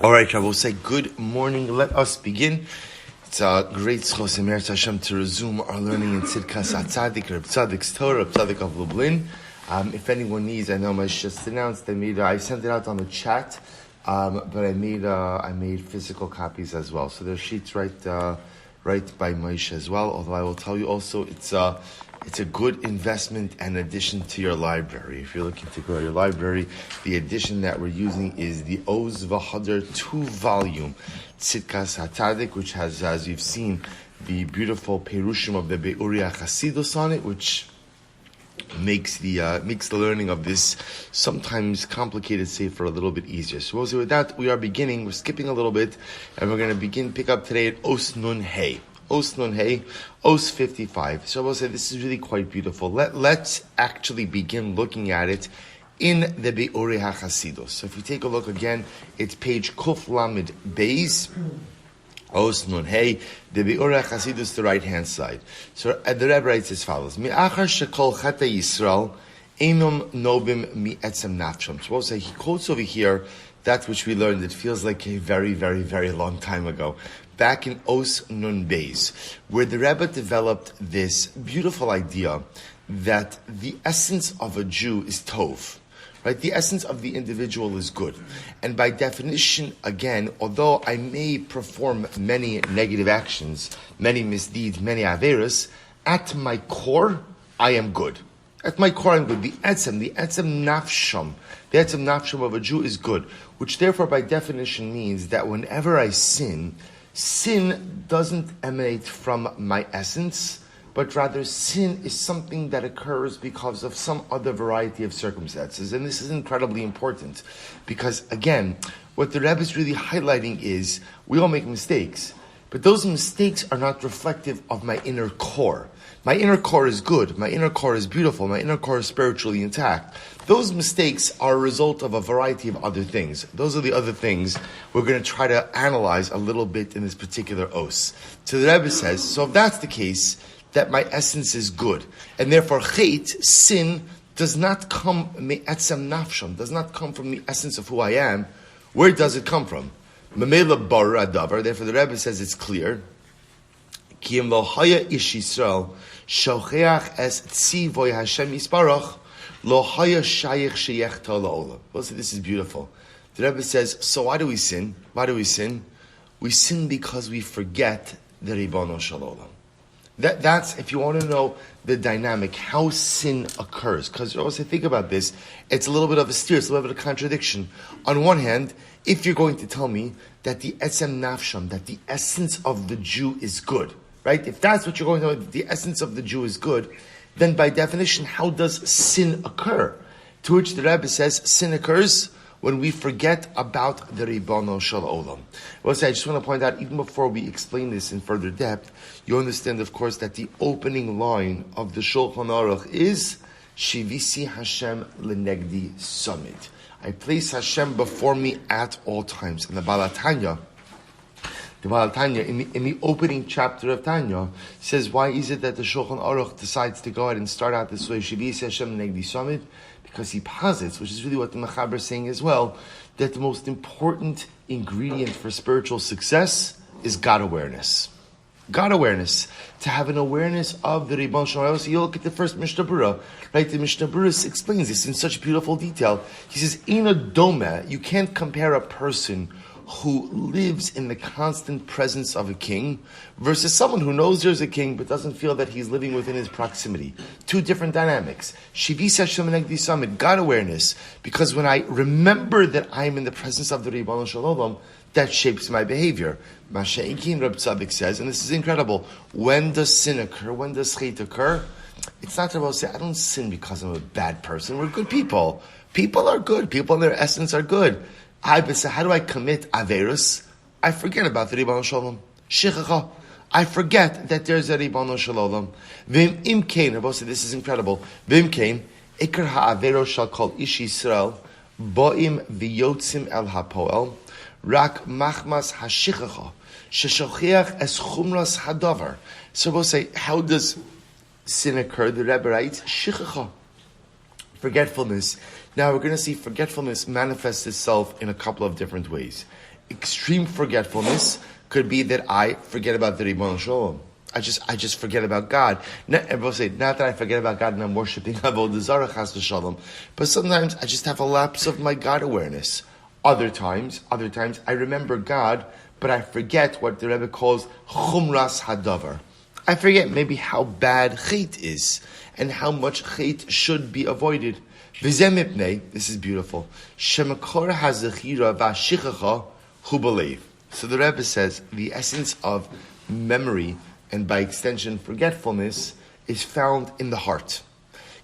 All right, Rabbi, we'll say good morning. Let us begin. It's a great schos and merit Hashem to resume our learning in Tzidkas HaTzaddik, HaTzaddik's Torah, HaTzaddik of Lublin. If anyone needs, I know I just announced, I sent it out on the chat, but I made physical copies as well. So there's sheets right by Moshe as well. Although I will tell you also, it's a good investment and addition to your library. If you're looking to grow your library, the edition that we're using is the Oz V'Hadar 2-volume Tzidkas HaTzaddik, which has, as you've seen, the beautiful Perushim of the Be'uri HaChasidus on it, which makes the learning of this sometimes complicated Sefer a little bit easier. So with that, we're skipping a little bit, and we're going to pick up today at Os Nun Hey. Os Nun Hey, Os 55. So we'll say this is really quite beautiful. Let's actually begin looking at it in the Be'uri HaChasidus. So if we take a look again, it's page Kuf Lamed Beis, Os Nun Hey, the Be'uri HaChasidus, the right-hand side. So the Rebbe writes as follows: Mi'achar shekol chata Yisrael, enom nobim mi'etzem nafsham. So we'll say he quotes over here that which we learned. It feels like a very, very, very long time ago. Back in Os Nun Beis, where the Rebbe developed this beautiful idea that the essence of a Jew is tov, right? The essence of the individual is good. And by definition, again, although I may perform many negative actions, many misdeeds, many averos, at my core, I am good. At my core, I'm good. The etzem nafsham of a Jew is good, which therefore by definition means that whenever I sin doesn't emanate from my essence, but rather sin is something that occurs because of some other variety of circumstances. And this is incredibly important because, again, what the Rebbe is really highlighting is we all make mistakes, but those mistakes are not reflective of my inner core. My inner core is good, my inner core is beautiful, my inner core is spiritually intact. Those mistakes are a result of a variety of other things. Those are the other things we're going to try to analyze a little bit in this particular os. So the Rebbe says, so if that's the case, that my essence is good, and therefore chait, sin, does not come me'etzem nafsham, does not come from the essence of who I am. Where does it come from? Memela bar adavar. Therefore the Rebbe says it's clear. Ki im lo haya ish Yisrael shocheach es tzivoy Hashem yisparach lo haya shayich sheyech to la'olam. Well, so this is beautiful. The Rebbe says, so why do we sin? Why do we sin? We sin because we forget the Ribono Shel Olam. That's, if you want to know the dynamic, how sin occurs. Because also think about this, it's a little bit of a steer, it's a little bit of a contradiction. On one hand, if you're going to tell me that the etzem nafsham, that the essence of the Jew is good, right? If that's what you're going to know, that the essence of the Jew is good, then by definition, how does sin occur? To which the Rebbe says, sin occurs when we forget about the Ribono Shel Olam. Well, I just want to point out, even before we explain this in further depth, you understand, of course, that the opening line of the Shulchan Aruch is Shivisi Hashem Lenegdi Samid. I place Hashem before me at all times. And the Baal HaTanya, in the opening chapter of Tanya, says, why is it that the Shulchan Aruch decides to go ahead and start out this way, Shivisi Hashem Lenegdi Samid? Because he posits, which is really what the Mechaber is saying as well, that the most important ingredient for spiritual success is God awareness. God awareness. To have an awareness of the Ribbon Shalom. So you look at the first Mishnah Berurah, right? The Mishnah Berurah explains this in such beautiful detail. He says, Ina Doma, you can't compare a person who lives in the constant presence of a king versus someone who knows there's a king but doesn't feel that he's living within his proximity. Two different dynamics. Shivis Hashem Negdi Samid, God awareness, because when I remember that I'm in the presence of the Ribbon Shalom, that shapes my behavior. Masha'inkin Reb Tzaddik says, and this is incredible, when does sin occur? When does chait occur? It's not about say, I don't sin because I'm a bad person. We're good people. People are good. People in their essence are good. How do I commit averus? I forget about the Ribono Shel Olam. Shichacha. I forget that there's a Ribono Shel Olam. V'im imkein. Rabbi said this is incredible. V'im kein ikar ha'averos shall call ish Yisrael bo'im v'yotzim el hapoel rak machmas hashichacha sheshochiach es chumras hadavar. So we'll say, how does sin occur? The Rebbe writes shichacha. Forgetfulness. Now we're going to see forgetfulness manifests itself in a couple of different ways. Extreme forgetfulness could be that I forget about the Ribbon Shalom. I just forget about God. Everyone say, not that I forget about God and I'm worshiping Avodah Zarah Chas v'Shalom, but sometimes I just have a lapse of my God awareness. Other times, I remember God, but I forget what the Rebbe calls Chumras Hadavar. I forget maybe how bad Chet is and how much Chet should be avoided. V'zeh mipnei, this is beautiful, Shemakor hazechira v'ashichacha hu b'leiv. So the Rebbe says the essence of memory and by extension forgetfulness is found in the heart.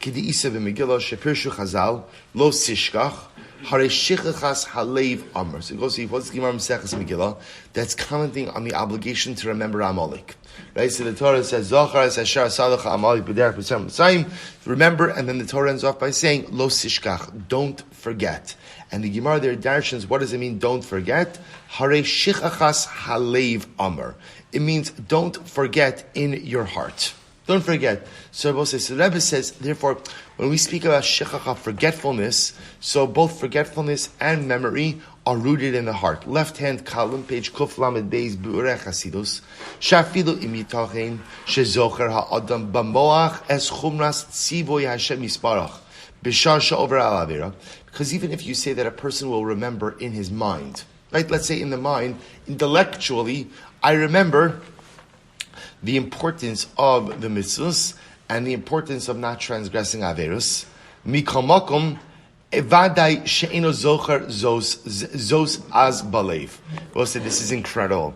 K'di isa v'megillah shepirshu chazal lo sishkach harei shichachas halev amr. So it goes to what's the Gemara Maseches Megillah that's commenting on the obligation to remember Amalek. Right, so the Torah says, Zochar es asher asalecha Amalek b'derech b'tzem b'tzayim. Remember, and then the Torah ends off by saying, Lo sishkach, don't forget. And the Gemara there darshans, what does it mean, don't forget? Harei shichachas halev amr. It means, don't forget in your heart. Don't forget. So the Rebbe says, therefore, when we speak about shichacha, forgetfulness, so both forgetfulness and memory are rooted in the heart. Left hand column, page Kuf Lamed Beis Be'urei Chasidus. Shafilu im yitachen shezocher ha'adam b'moach es chumras tzivoy Hashem yisparach b'shar she'over al avera. Because even if you say that a person will remember in his mind, right? Let's say in the mind, intellectually, I remember the importance of the mitzvahs and the importance of not transgressing averus. Mikol makom evadai she'eno zocher zos az balev. We'll say this is incredible.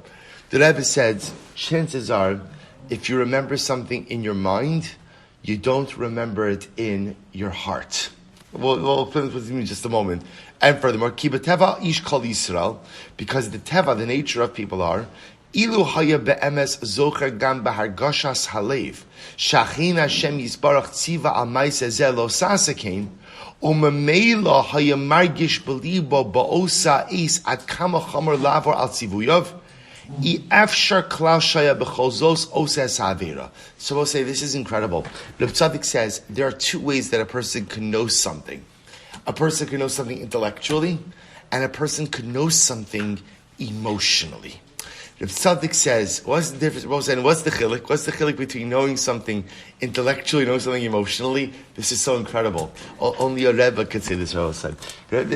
The Rebbe said, chances are, if you remember something in your mind, you don't remember it in your heart. We'll explain this with you in just a moment. And furthermore, ki b'teva ish kol Yisrael, because the teva, the nature of people are, ilu haya be'emes zocher gam b'hargashas halev, shachin Hashem yisbarach tziva al ma'aseh zeh lo sasakein, u'memela haya margish b'libo ba'osa is ad kama chomer lavor al tzivuyav, i'afshar klal shaya b'chozos oses ha'avera. So we'll say, this is incredible. The HaTzaddik says, there are two ways that a person can know something. A person can know something intellectually, and a person can know something emotionally. The HaTzaddik says, what's the difference? What's the chilek? What's the chilek between knowing something intellectually, knowing something emotionally? This is so incredible. Only a Rebbe could say this, Rebbe said.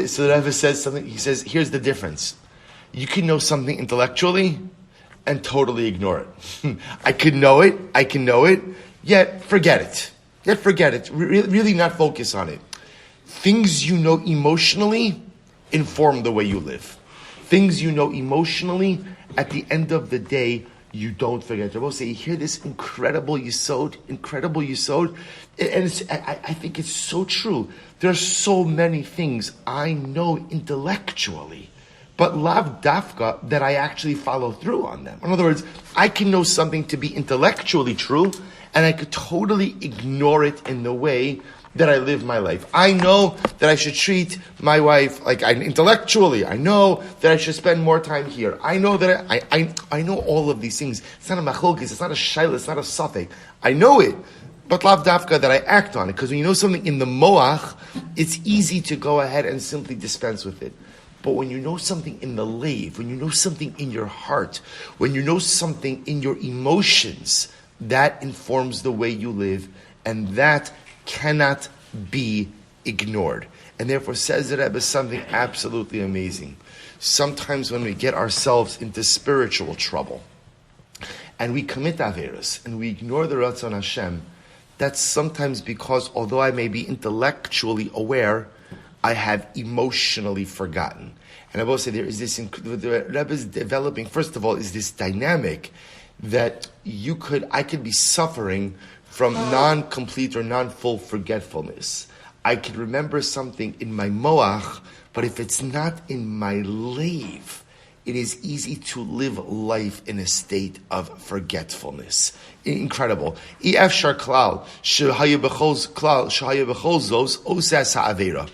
So the Rebbe says something, he says, here's the difference. You can know something intellectually and totally ignore it. I can know it, yet forget it. Really not focus on it. Things you know emotionally inform the way you live. Things you know emotionally, at the end of the day, you don't forget. I will say, you hear this incredible yisod, and I think it's so true. There are so many things I know intellectually, but lav dafka that I actually follow through on them. In other words, I can know something to be intellectually true, and I could totally ignore it in the way that I live my life. I know that I should treat my wife intellectually. I know that I should spend more time here. I know that I know all of these things. It's not a machlokes, it's not a shayla, it's not a safek. I know it, but lav dafka that I act on it. Because when you know something in the moach, it's easy to go ahead and simply dispense with it. But when you know something in the leiv, when you know something in your heart, when you know something in your emotions, that informs the way you live, and that cannot be ignored. And therefore, says the Rebbe something absolutely amazing. Sometimes when we get ourselves into spiritual trouble, and we commit averus, and we ignore the Ratzon Hashem, that's sometimes because, although I may be intellectually aware, I have emotionally forgotten. And I will say there is this, the Rebbe is developing, first of all, is this dynamic that I could be suffering from non-complete or non-full forgetfulness. I could remember something in my moach, but if it's not in my leiv, it is easy to live life in a state of forgetfulness. Incredible. I'afshar klal shehaya b'chol zos oses ha'avera.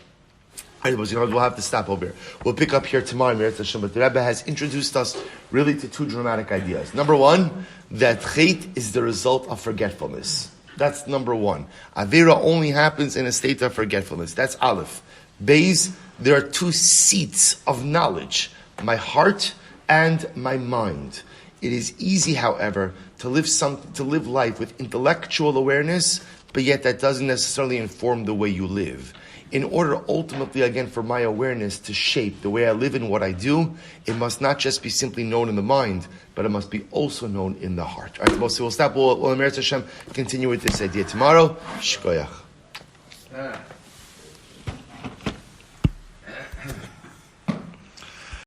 We'll have to stop over here. We'll pick up here tomorrow, Meretz Hashem. But the Rebbe has introduced us really to two dramatic ideas. Number one, that chet is the result of forgetfulness. That's number one. Avera only happens in a state of forgetfulness. That's Aleph. Beis, there are two seats of knowledge, my heart and my mind. It is easy, however, to live life with intellectual awareness, but yet that doesn't necessarily inform the way you live. In order ultimately, again, for my awareness to shape the way I live and what I do, it must not just be simply known in the mind, but it must be also known in the heart. All right, so we'll stop. We'll Hashem continue with this idea tomorrow. Shkoyach.